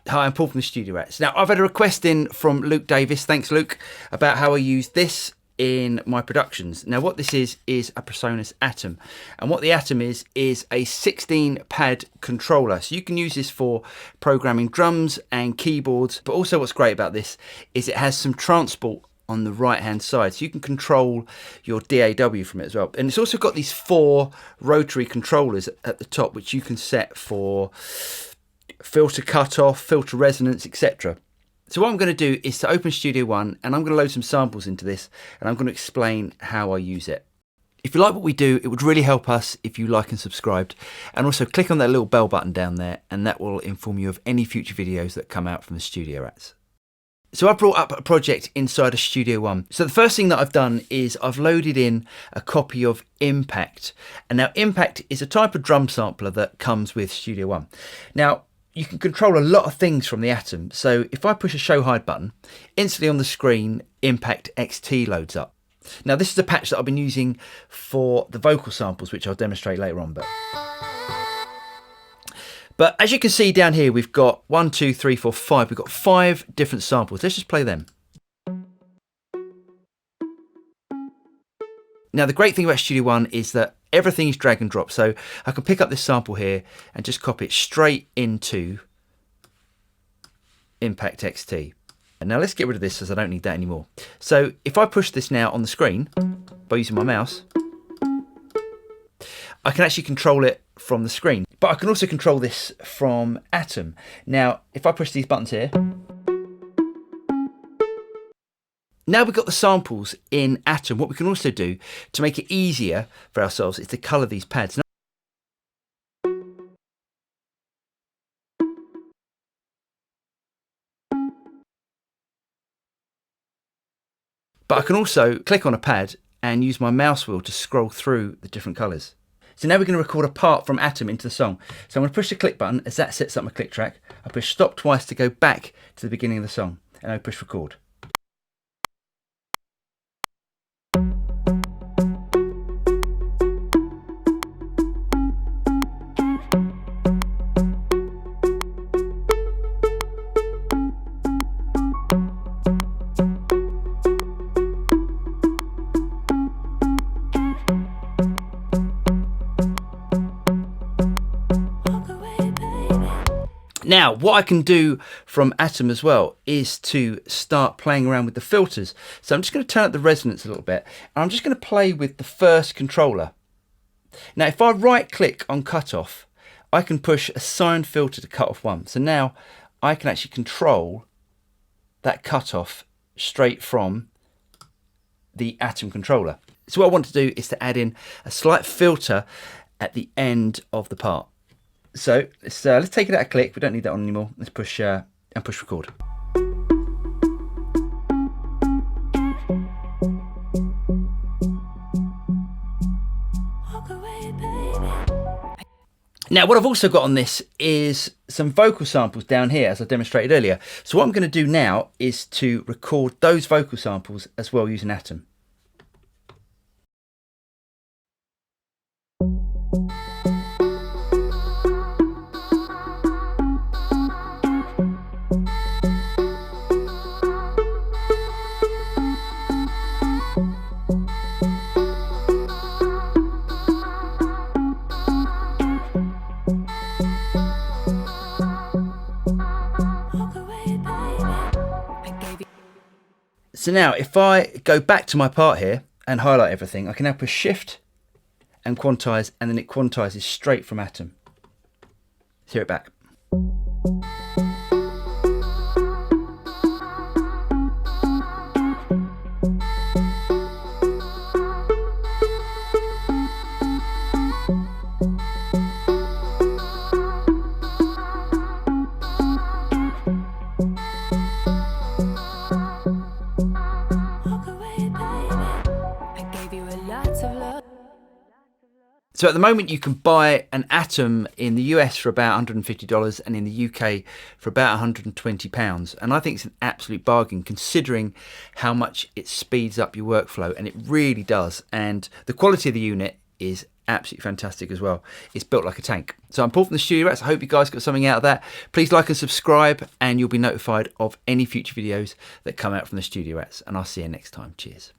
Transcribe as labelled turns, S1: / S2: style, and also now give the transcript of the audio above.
S1: Hi, I'm Paul from the Studio Rats. Now, I've had a request in from Luke Davis, thanks Luke, about how I use this in my productions. Now, what this is a Presonus Atom. And what the Atom is a 16 pad controller. So you can use this for programming drums and keyboards. But also what's great about this is it has some transport on the right hand side, so you can control your DAW from it as well. And it's also got these 4 rotary controllers at the top, which you can set for filter cutoff, filter resonance, etc. So what I'm going to do is to open Studio One, and I'm going to load some samples into this, and I'm going to explain how I use it. If you like what we do, it would really help us if you like and subscribed, and also click on that little bell button down there, and that will inform you of any future videos that come out from the Studio Rats. So I've brought up a project inside of Studio One. So the first thing that I've done is I've loaded in a copy of Impact. And now Impact is a type of drum sampler that comes with Studio One. Now, you can control a lot of things from the Atom. So if I push a show hide button, instantly on the screen, Impact XT loads up. Now this is a patch that I've been using for the vocal samples, which I'll demonstrate later on. But as you can see down here, we've got 1, 2, 3, 4, 5. We've got 5 different samples. Let's just play them. Now, the great thing about Studio One is that everything is drag and drop. So I can pick up this sample here and just copy it straight into Impact XT. And now let's get rid of this, as I don't need that anymore. So if I push this now on the screen by using my mouse, I can actually control it from the screen. But I can also control this from Atom. Now, if I push these buttons here, now we've got the samples in Atom. What we can also do to make it easier for ourselves is to colour these pads. But I can also click on a pad and use my mouse wheel to scroll through the different colours. So now we're going to record a part from Atom into the song. So I'm going to push the click button as that sets up my click track. I push stop twice to go back to the beginning of the song, and I push record. Now, what I can do from Atom as well is to start playing around with the filters. So I'm just going to turn up the resonance a little bit, and I'm just going to play with the first controller. Now, if I right click on cutoff, I can push assign filter to cut off 1. So now I can actually control that cutoff straight from the Atom controller. So what I want to do is to add in a slight filter at the end of the part. So let's take it out a click. We don't need that on anymore. Let's push and push record. Now, what I've also got on this is some vocal samples down here, as I demonstrated earlier. So what I'm going to do now is to record those vocal samples as well using Atom. So now if I go back to my part here and highlight everything, I can now push shift and quantize, and then it quantizes straight from Atom. Let's hear it back. So at the moment you can buy an Atom in the US for about $150 and in the UK for about £120. And I think it's an absolute bargain considering how much it speeds up your workflow, and it really does. And the quality of the unit is absolutely fantastic as well. It's built like a tank. So I'm Paul from the Studio Rats. I hope you guys got something out of that. Please like and subscribe, and you'll be notified of any future videos that come out from the Studio Rats. And I'll see you next time. Cheers.